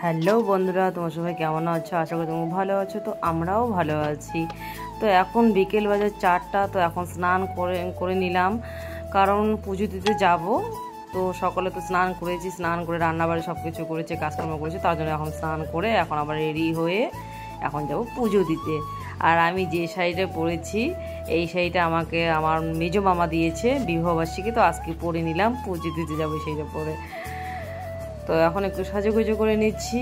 Hello বন্ধুরা, তোমার সবাই কেমন আছো? আশা করি তুমি ভালো আছো। তো আমরাও ভালো আছি। তো এখন বিকেল বাজে 4টা। তো এখন স্নান করে নিলাম, কারণ পুজো দিতে যাব। তো সকালে তো স্নান করেছি, স্নান করে রান্নাবাড়ি সব কিছু করেছি, কাজকর্ম করেছি, তার জন্য এখন স্নান করে এখন আবার রেডি হয়ে এখন যাব পুজো দিতে। আর আমি যে শাড়িটা পরেছি, এই শাড়িটা আমাকে আমার মেজো মামা দিয়েছে বিবাহবার্ষিকী। তো আজকে পরে নিলাম, পুজো দিতে যাবো সেইটা পরে। তো এখন একটু সাজুগুজু করে নিচ্ছি।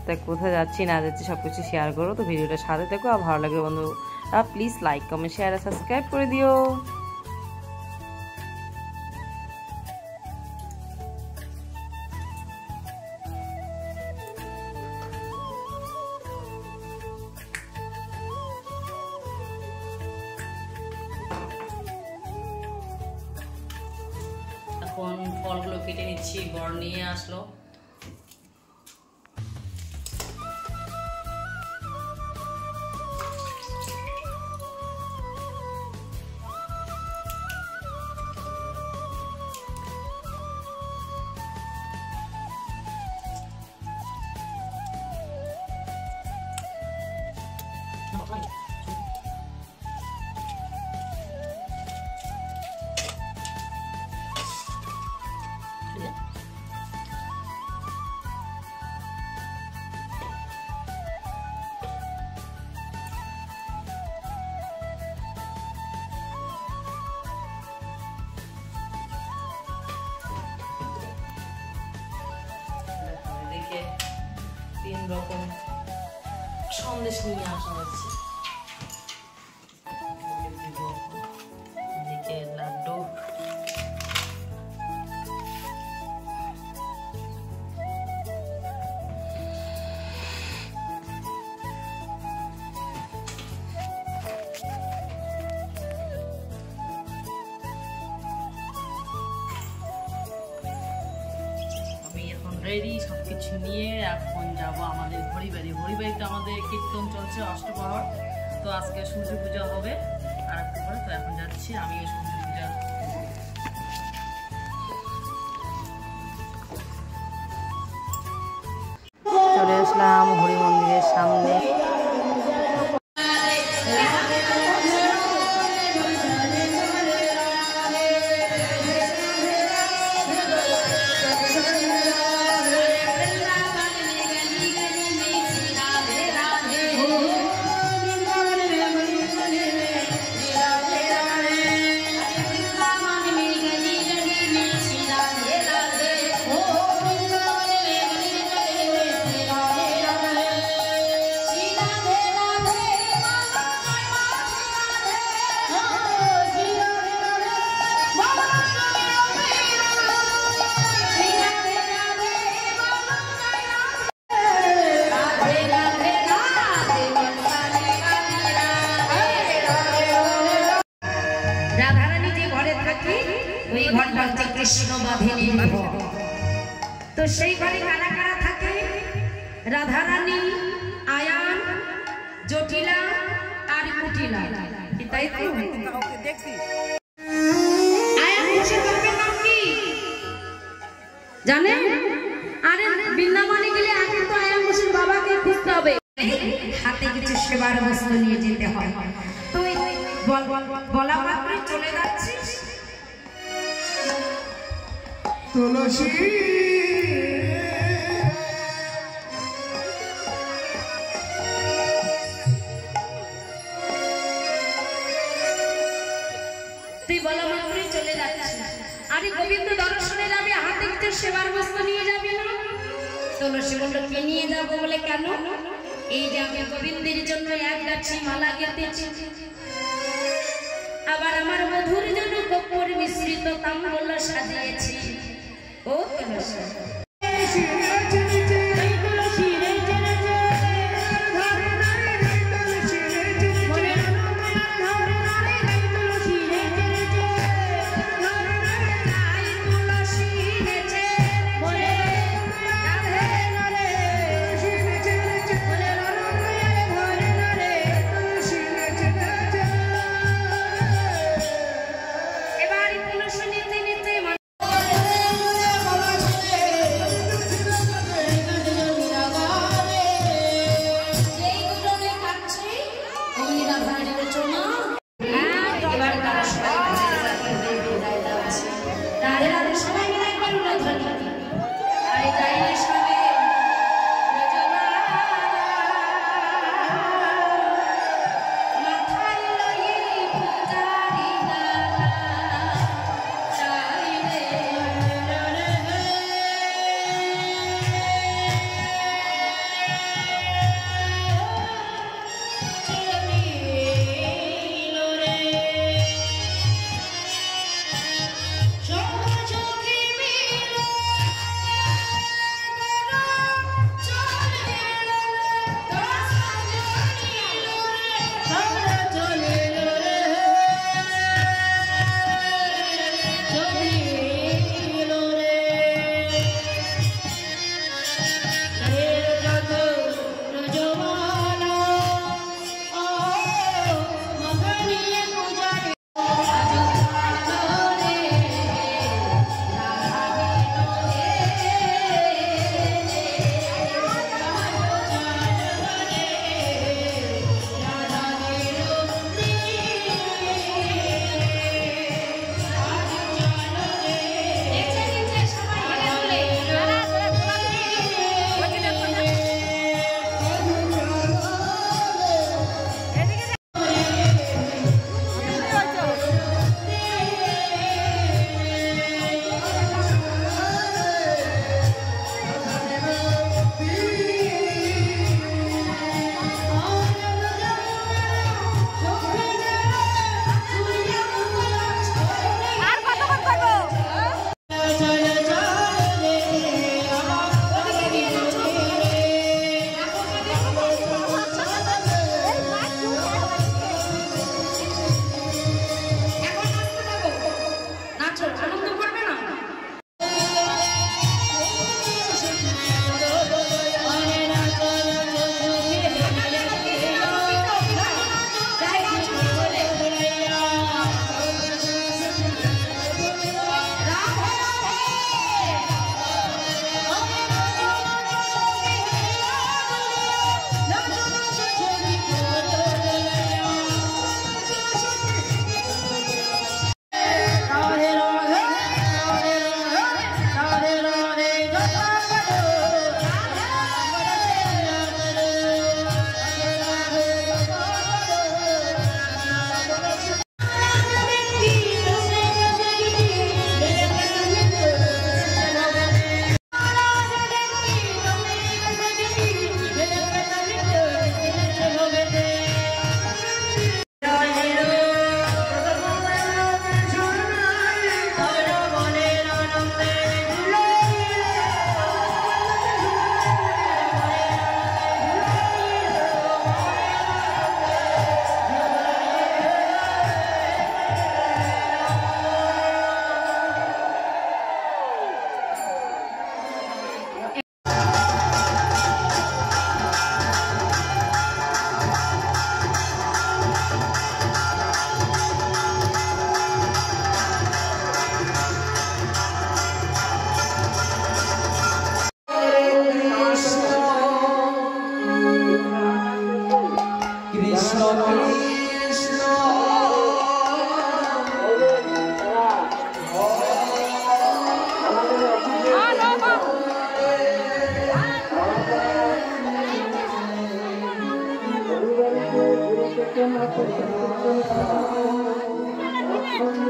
তাই কোথায় যাচ্ছি না যাচ্ছি সব কিছু শেয়ার করো। তো ভিডিওটা সাথে থেকো, আর ভালো লাগলে বন্ধুরা প্লিজ লাইক কমেন্ট শেয়ার আর সাবস্ক্রাইব করে দিও। এখন ফলগুলো কেটে নিচ্ছি, বর নিয়ে আসলো। এদিকে 3 রকম সন্দেশ নিয়ে আসা হচ্ছে। এদিকে লাড্ডু, রেডি সবকিছু নিয়ে এখন যাব আমাদের হরিবাড়ি। হরিবাড়িতে আমাদের কীর্তন চলছে অষ্টপ্রহর। তো আজকে সূর্য পূজা হবে আর একটু পরে। তো এখন যাচ্ছি আমিও সূর্য পূজা। চলে আসলাম হরি মন্দিরের সামনে। ওই ঘরটা হচ্ছে কৃষ্ণ বাঁধিনীর ঘর। তো সেই ঘরে কারা কারা থাকে? রাধারানী, আয়ান, জটিলা আর কুটিলা। তাই তো আয়ান ঘোষের বাপের নাম কি জানেন? আরে বৃন্দাবনে গেলে আগে তো আয়ান ঘোষের বাবাকে খুঁজতে হবে, হাতে কিছু সেবার বস্তু নিয়ে যেতে হয়। তো বলা মাত্রই চলে যাচ্ছি তুলসী তুই বলা মাত্রই চলে যাচ্ছিস। আরে গোবিন্দ দর্শনে যাবে, হাতে কিছু সেবার বস্তু নিয়ে যাবি না? তুলসী বলল কি নিয়ে যাবো? বলে কেন? এই যে আমি গোবিন্দের জন্য এক গাছি মালা গেঁথেছি, আবার আমার মধুর জন্য কর্পূর মিশ্রিত তাম্বুল সাজিয়েছি। ও তুলসী এবার তুলসী নিতে নিতে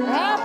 হ্যাঁ